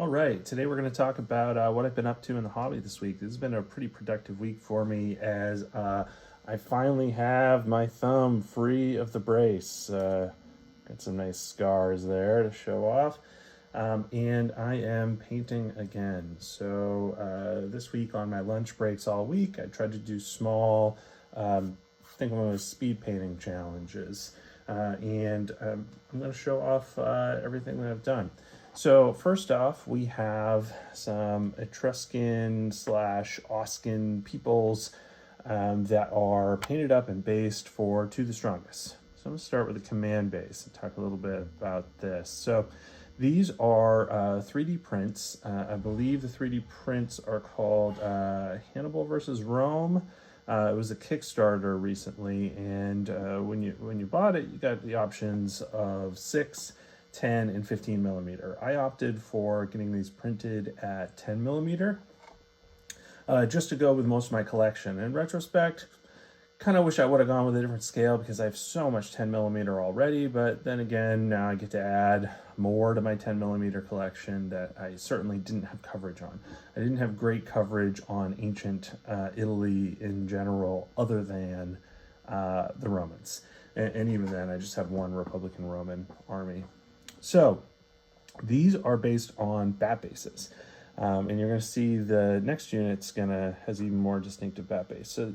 All right, today we're going to talk about what I've been up to in the hobby this week. This has been a pretty productive week for me as I finally have my thumb free of the brace. Got some nice scars there to show off. And I am painting again. So this week on my lunch breaks all week, I tried to do small, I think one of those speed painting challenges. And I'm going to show off everything that I've done. So first off, we have some Etruscan / Oscan peoples that are painted up and based for To the Strongest. So I'm going to start with the command base and talk a little bit about this. So these are 3D prints. I believe the 3D prints are called Hannibal versus Rome. It was a Kickstarter recently, and when you bought it, you got the options of 6, 10, and 15 millimeter. I opted for getting these printed at 10 millimeter just to go with most of my collection. In retrospect, kind of wish I would have gone with a different scale because I have so much 10 millimeter already, but then again, now I get to add more to my 10 millimeter collection that I certainly didn't have coverage on. I didn't have great coverage on ancient Italy in general, other than the Romans. And even then, I just have one Republican Roman army. So these are based on bat bases. And you're going to see the next unit's has even more distinctive bat base. So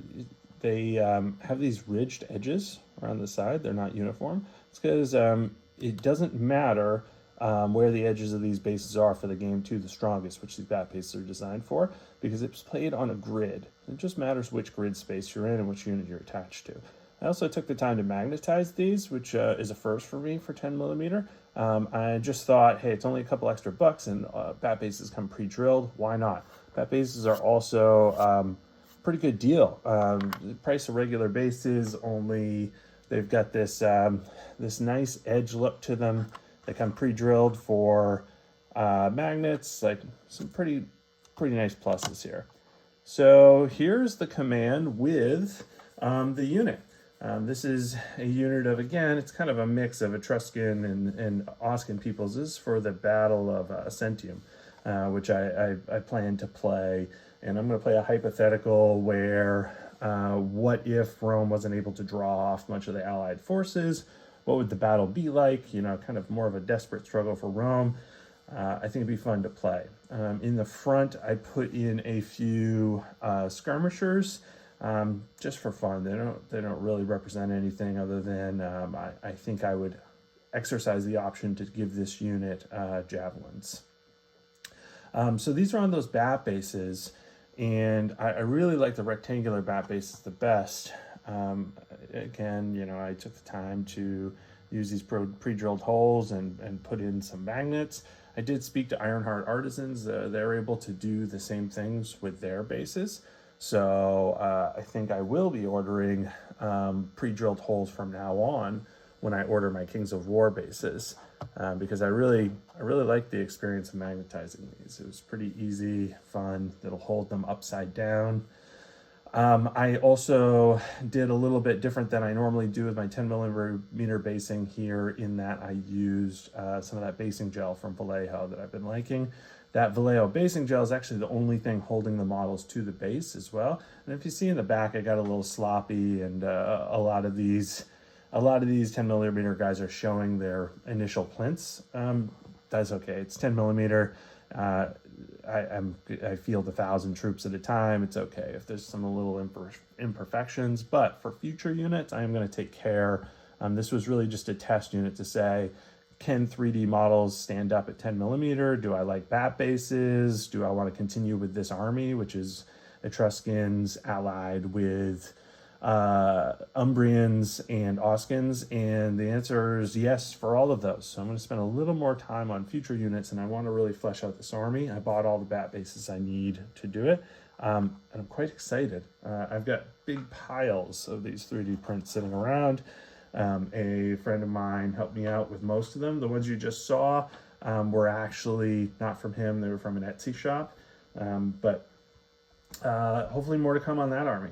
they have these ridged edges around the side. They're not uniform. It's because it doesn't matter where the edges of these bases are for the game To the Strongest, which these bat bases are designed for, because it's played on a grid. It just matters which grid space you're in and which unit you're attached to. I also took the time to magnetize these, which is a first for me for 10 millimeter. I just thought, hey, it's only a couple extra bucks and bat bases come pre-drilled. Why not? Bat bases are also pretty good deal. The price of regular bases, only they've got this this nice edge look to them. They come pre-drilled for magnets, like some pretty nice pluses here. So here's the command with the unit. This is a unit of, again, it's kind of a mix of Etruscan and Oscan peoples. This is for the Battle of Ascentium, which I plan to play. And I'm going to play a hypothetical where what if Rome wasn't able to draw off much of the Allied forces? What would the battle be like? You know, kind of more of a desperate struggle for Rome. I think it'd be fun to play. In the front, I put in a few skirmishers. Just for fun. They don't really represent anything other than I think I would exercise the option to give this unit javelins. So these are on those bat bases, and I really like the rectangular bat bases the best. Again, you know, I took the time to use these pre-drilled holes and put in some magnets. I did speak to Ironheart Artisans. They're able to do the same things with their bases. So I think I will be ordering pre-drilled holes from now on when I order my Kings of War bases, because I really like the experience of magnetizing these. It was pretty easy, fun. It'll hold them upside down. I also did a little bit different than I normally do with my 10 millimeter basing here, in that I used some of that basing gel from Vallejo that I've been liking. That Vallejo Basin Gel is actually the only thing holding the models to the base as well. And if you see in the back, I got a little sloppy, and a lot of these 10 millimeter guys are showing their initial plinths. That's okay. It's 10 millimeter. I field 1,000 troops at a time. It's okay if there's some little imperfections, but for future units, I am going to take care. This was really just a test unit to say, can 3D models stand up at 10 millimeter? Do I like bat bases? Do I want to continue with this army, which is Etruscans allied with Umbrians and Oscans? And the answer is yes for all of those. So I'm going to spend a little more time on future units, and I want to really flesh out this army. I bought all the bat bases I need to do it, and I'm quite excited. I've got big piles of these 3D prints sitting around. A friend of mine helped me out with most of them. The ones you just saw were actually not from him. They were from an Etsy shop. But hopefully more to come on that army.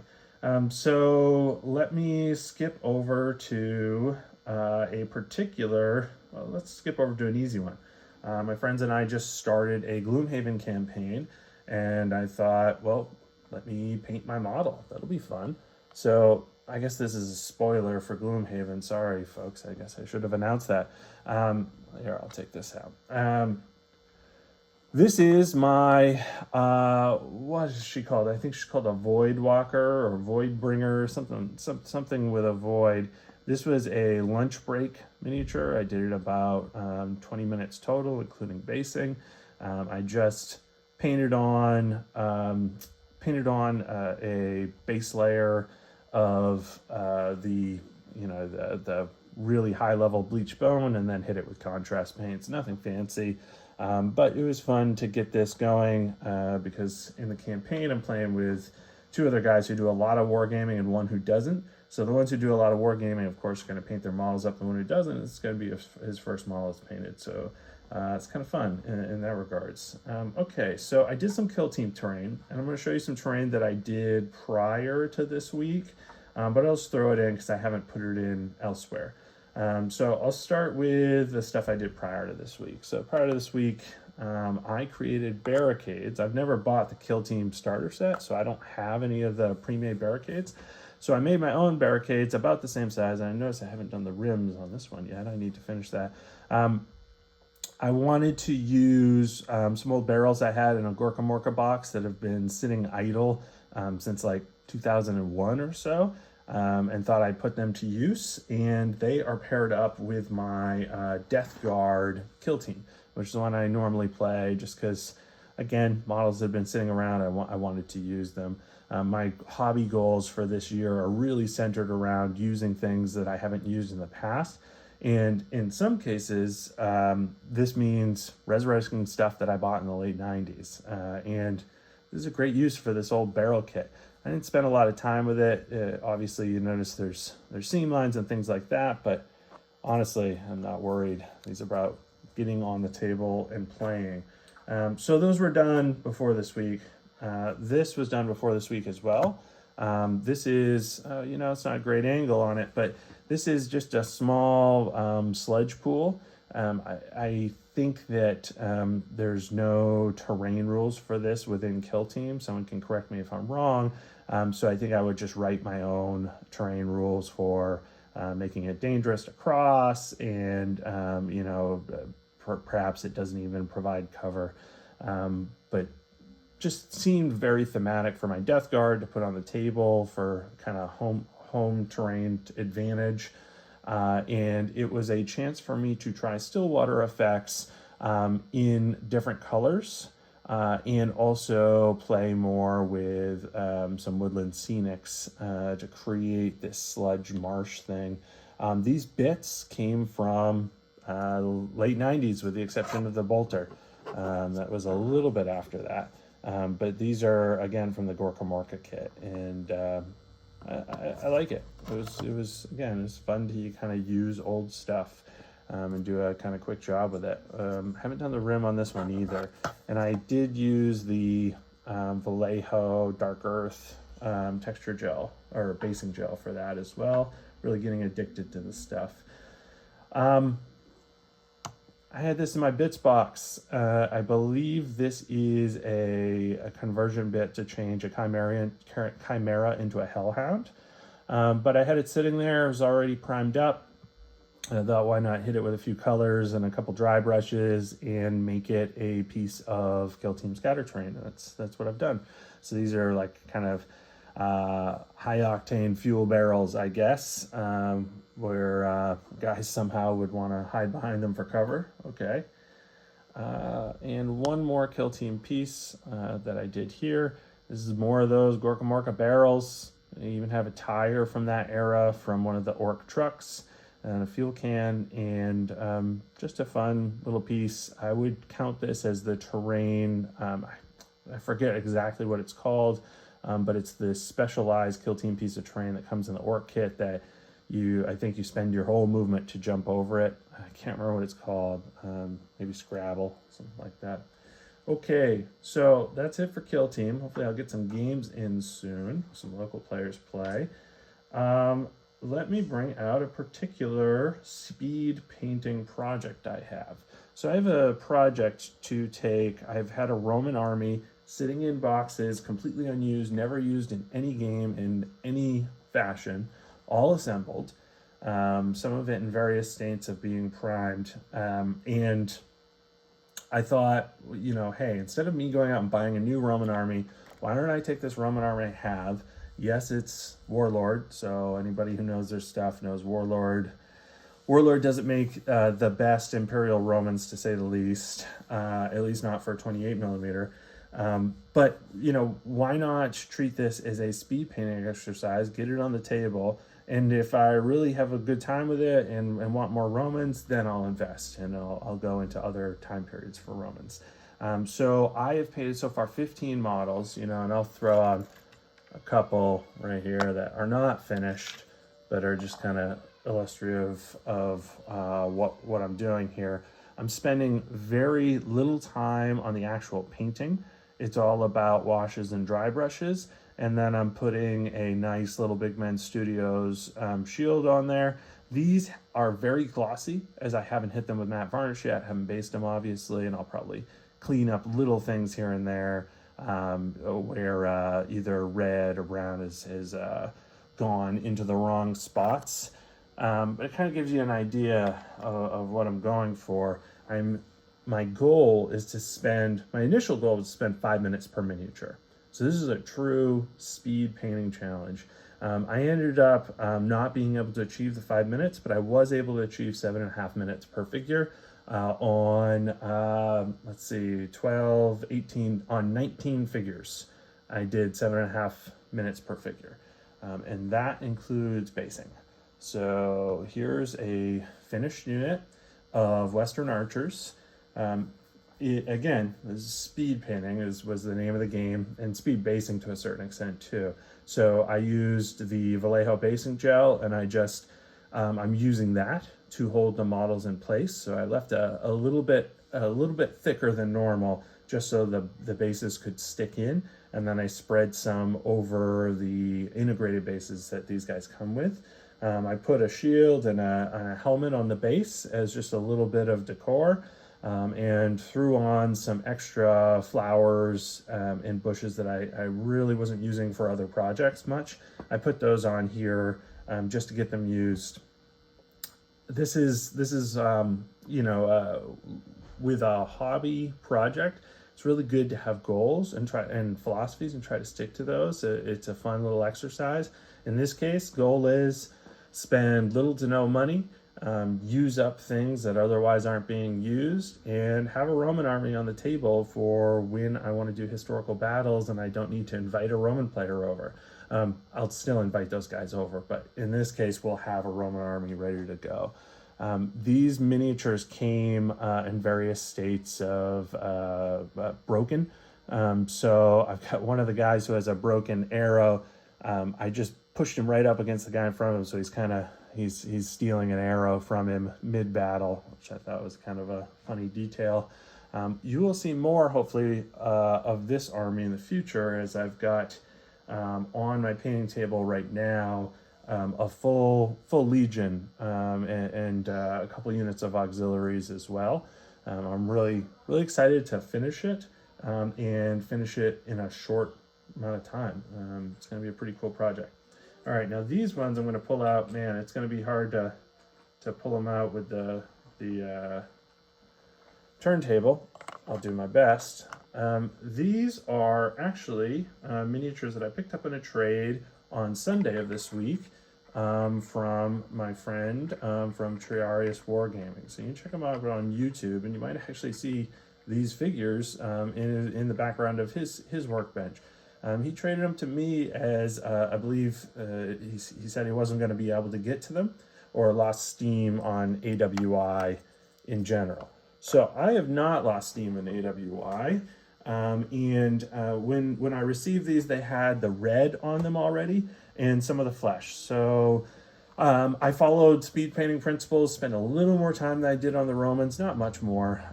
So let me skip over to a particular, well, let's skip over to an easy one. My friends and I just started a Gloomhaven campaign, and I thought, well, let me paint my model. That'll be fun. So I guess this is a spoiler for Gloomhaven. Sorry, folks. I guess I should have announced that. Here, I'll take this out. This is my, what is she called? I think she's called a Voidwalker or Voidbringer, something with a void. This was a lunch break miniature. I did it about 20 minutes total, including basing. I just painted on a base layer of the really high level bleach bone, and then hit it with contrast paints. Nothing fancy, but it was fun to get this going because in the campaign I'm playing with two other guys who do a lot of wargaming and one who doesn't. So the ones who do a lot of wargaming, of course, are going to paint their models up. The one who doesn't, it's going to be his first model is painted. So it's kind of fun in that regards. Okay, so I did some kill team terrain, and I'm going to show you some terrain that I did prior to this week, but I'll just throw it in because I haven't put it in elsewhere. So I'll start with the stuff I did prior to this week. So prior to this week, I created barricades. I've never bought the kill team starter set, so I don't have any of the pre-made barricades. So I made my own barricades about the same size, and I noticed I haven't done the rims on this one yet. I need to finish that. I wanted to use some old barrels I had in a Gorka Morka box that have been sitting idle since like 2001 or so, and thought I'd put them to use. And they are paired up with my Death Guard kill team, which is the one I normally play just because, again, models that have been sitting around, I wanted to use them. My hobby goals for this year are really centered around using things that I haven't used in the past. And in some cases, this means resurrecting stuff that I bought in the late 90s. And this is a great use for this old barrel kit. I didn't spend a lot of time with it. Obviously, you notice there's seam lines and things like that, but honestly, I'm not worried. These are about getting on the table and playing. So those were done before this week. This was done before this week as well. This is, it's not a great angle on it, but this is just a small sledge pool. I think that there's no terrain rules for this within Kill Team. Someone can correct me if I'm wrong. So I think I would just write my own terrain rules for making it dangerous to cross, and perhaps it doesn't even provide cover. But just seemed very thematic for my Death Guard to put on the table for kind of home terrain advantage. And it was a chance for me to try still water effects in different colors, and also play more with some woodland scenics to create this sludge marsh thing. These bits came from late 90s with the exception of the bolter. That was a little bit after that. But these are, again, from the Gorka Morka kit, and I like it. It was fun to kind of use old stuff and do a kind of quick job with it. Haven't done the rim on this one either, and I did use the Vallejo Dark Earth texture gel or basing gel for that as well. Really getting addicted to this stuff. I had this in my bits box. I believe this is a conversion bit to change a chimera into a hellhound. But I had it sitting there. It was already primed up. I thought, why not hit it with a few colors and a couple dry brushes and make it a piece of Kill Team scatter terrain. That's what I've done. So these are like kind of high octane fuel barrels, I guess, where guys somehow would want to hide behind them for cover. Okay. And one more Kill Team piece that I did here. This is more of those Gorka Morka barrels. I even have a tire from that era from one of the Orc trucks and a fuel can, and just a fun little piece. I would count this as the terrain. I forget exactly what it's called, but it's this specialized Kill Team piece of terrain that comes in the Orc kit that I think you spend your whole movement to jump over it. I can't remember what it's called. Maybe Scrabble, something like that. Okay, so that's it for Kill Team. Hopefully I'll get some games in soon, some local players play. Let me bring out a particular speed painting project I have. So I have a project to take. I've had a Roman army sitting in boxes, completely unused, never used in any game in any fashion, all assembled. Some of it in various states of being primed. And I thought, hey, instead of me going out and buying a new Roman army, why don't I take this Roman army I have? Yes, it's Warlord, so anybody who knows their stuff knows Warlord. Warlord doesn't make the best Imperial Romans, to say the least, at least not for 28 millimeter. But, why not treat this as a speed painting exercise, get it on the table, and if I really have a good time with it and want more Romans, then I'll invest and I'll go into other time periods for Romans. So I have painted so far 15 models, and I'll throw on a couple right here that are not finished, but are just kind of illustrative of what I'm doing here. I'm spending very little time on the actual painting. It's all about washes and dry brushes. And then I'm putting a nice little Big Men Studios shield on there. These are very glossy, as I haven't hit them with matte varnish yet, haven't based them obviously, and I'll probably clean up little things here and there where either red or brown has gone into the wrong spots. But it kind of gives you an idea of what I'm going for. My initial goal was to spend 5 minutes per miniature. So this is a true speed painting challenge. I ended up not being able to achieve the 5 minutes, but I was able to achieve 7.5 minutes per figure on 12, 18, on 19 figures. I did 7.5 minutes per figure. And that includes basing. So here's a finished unit of Western Archers. Again, this is speed painting was the name of the game, and speed basing to a certain extent too. So I used the Vallejo Basin Gel, and I'm using that to hold the models in place. So I left a little bit thicker than normal, just so the bases could stick in, and then I spread some over the integrated bases that these guys come with. I put a shield and a helmet on the base as just a little bit of decor. And threw on some extra flowers and bushes that I really wasn't using for other projects much. I put those on here just to get them used. This is with a hobby project, it's really good to have goals and philosophies and try to stick to those. It's a fun little exercise. In this case, goal is spend little to no money, use up things that otherwise aren't being used, and have a Roman army on the table for when I want to do historical battles and I don't need to invite a Roman player over. I'll still invite those guys over, but in this case, we'll have a Roman army ready to go. These miniatures came in various states of broken. So I've got one of the guys who has a broken arrow. I just pushed him right up against the guy in front of him, so he's stealing an arrow from him mid-battle, which I thought was kind of a funny detail. You will see more, hopefully, of this army in the future, as I've got on my painting table right now a full legion and a couple units of auxiliaries as well. I'm really excited to finish it and finish it in a short amount of time. It's going to be a pretty cool project. All right, now these ones I'm going to pull out. Man, it's going to be hard to pull them out with the turntable. I'll do my best. These are actually miniatures that I picked up in a trade on Sunday of this week from my friend from Triarius Wargaming. So you can check them out on YouTube, and you might actually see these figures in the background of his workbench. He traded them to me as, I believe, he said he wasn't going to be able to get to them or lost steam on AWI in general. So I have not lost steam in AWI. When I received these, they had the red on them already and some of the flesh. So I followed speed painting principles, spent a little more time than I did on the Romans, not much more.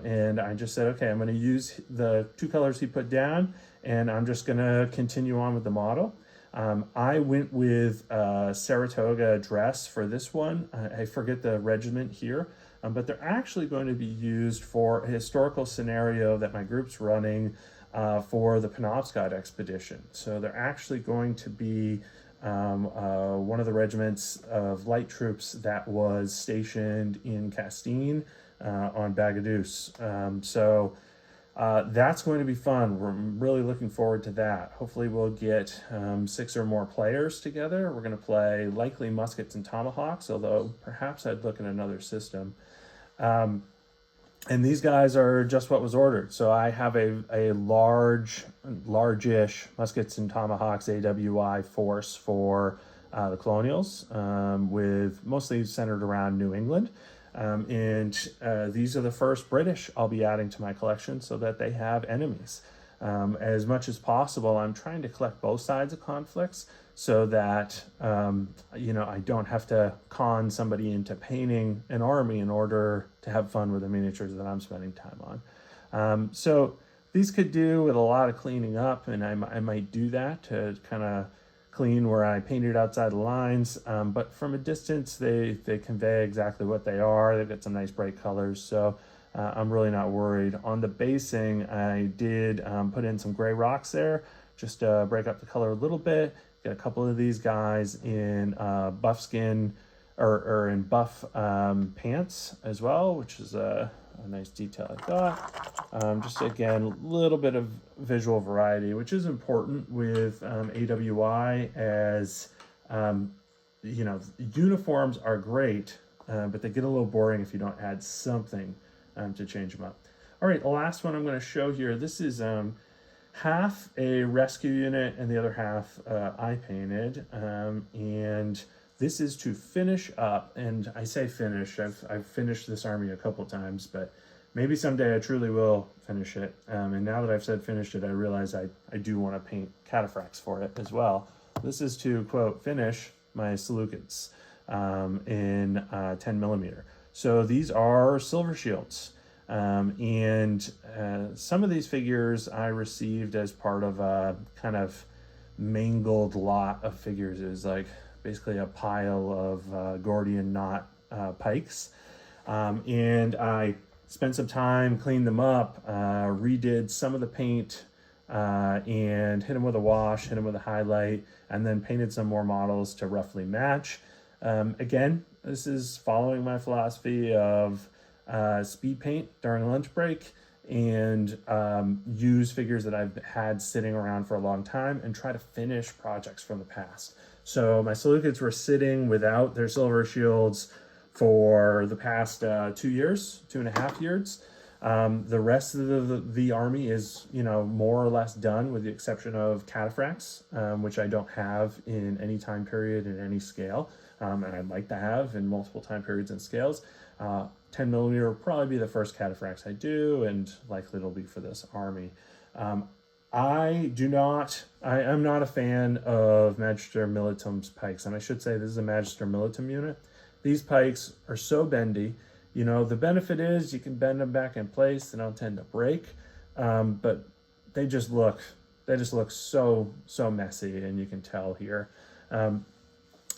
And I just said, okay, I'm going to use the two colors he put down, and I'm just going to continue on with the model. I went with Saratoga dress for this one. I forget the regiment here, but they're actually going to be used for a historical scenario that my group's running for the Penobscot expedition. So they're actually going to be one of the regiments of light troops that was stationed in Castine on Bagaduce. That's going to be fun. We're really looking forward to that. Hopefully we'll get 6 or more players together. We're going to play likely Muskets and Tomahawks, although perhaps I'd look at another system. And these guys are just what was ordered. So I have a large-ish Muskets and Tomahawks AWI force for the Colonials, with mostly centered around New England. These are the first British I'll be adding to my collection so that they have enemies. As much as possible, I'm trying to collect both sides of conflicts so that, I don't have to con somebody into painting an army in order to have fun with the miniatures that I'm spending time on. So these could do with a lot of cleaning up, and I might do that to kind of clean where I painted outside the lines, but from a distance they convey exactly what they are. They've got some nice bright colors, so I'm really not worried. On the basing, I did put in some gray rocks there just to break up the color a little bit. Get a couple of these guys in buff skin or in buff pants as well, which is a nice detail I thought. Just again, a little bit of visual variety, which is important with AWI, as uniforms are great, but they get a little boring if you don't add something to change them up. All right, the last one I'm going to show here, this is half a rescue unit and the other half I painted, and this is to finish up. And I say finish, I've finished this army a couple times, but maybe someday I truly will finish it. And now that I've said finished it, I realize I do want to paint cataphracts for it as well. This is to, quote, finish my Seleucids in 10 millimeter. So these are silver shields. And some of these figures I received as part of a kind of mangled lot of figures. It was like basically a pile of Gordian knot pikes. And I spent some time, cleaned them up, redid some of the paint, and hit them with a wash, hit them with a highlight, and then painted some more models to roughly match. Again, this is following my philosophy of speed paint during lunch break, and use figures that I've had sitting around for a long time and try to finish projects from the past. So my Seleucids were sitting without their silver shields for the past 2.5 years. The rest of the army is, more or less done, with the exception of cataphracts, which I don't have in any time period in any scale, and I'd like to have in multiple time periods and scales. 10 millimeter will probably be the first cataphracts I do, and likely it'll be for this army. I'm not a fan of Magister Militum's pikes, and I should say this is a Magister Militum unit. These pikes are so bendy. The benefit is you can bend them back in place. They don't tend to break, but they just look so messy, and you can tell here.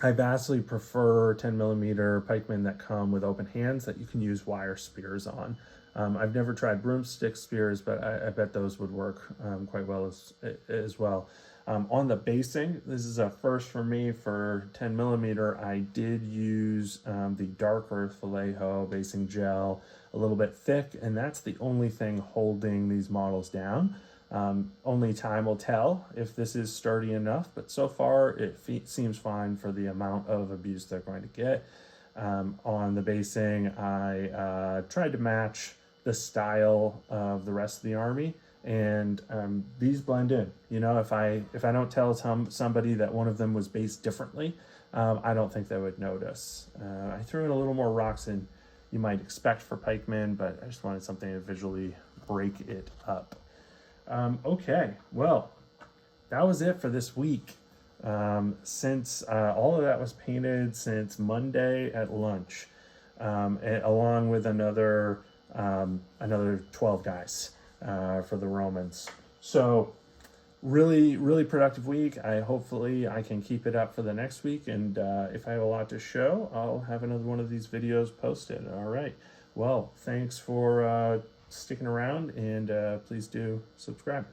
I vastly prefer 10 millimeter pikemen that come with open hands that you can use wire spears on. I've never tried broomstick spears, but I bet those would work quite well as well. On the basing, this is a first for me for 10 millimeter. I did use the Dark Earth Vallejo Basin Gel, a little bit thick, and that's the only thing holding these models down. Only time will tell if this is sturdy enough, but so far it seems fine for the amount of abuse they're going to get. On the basing, I tried to match the style of the rest of the army, and these blend in. If I don't tell somebody that one of them was based differently, I don't think they would notice. I threw in a little more rocks than you might expect for pikemen, but I just wanted something to visually break it up. Okay, well, that was it for this week. Since all of that was painted since Monday at lunch, along with another 12 guys for the Romans. So really, really productive week. Hopefully I can keep it up for the next week, and if I have a lot to show, I'll have another one of these videos posted. All right. Well, thanks for sticking around, and please do subscribe.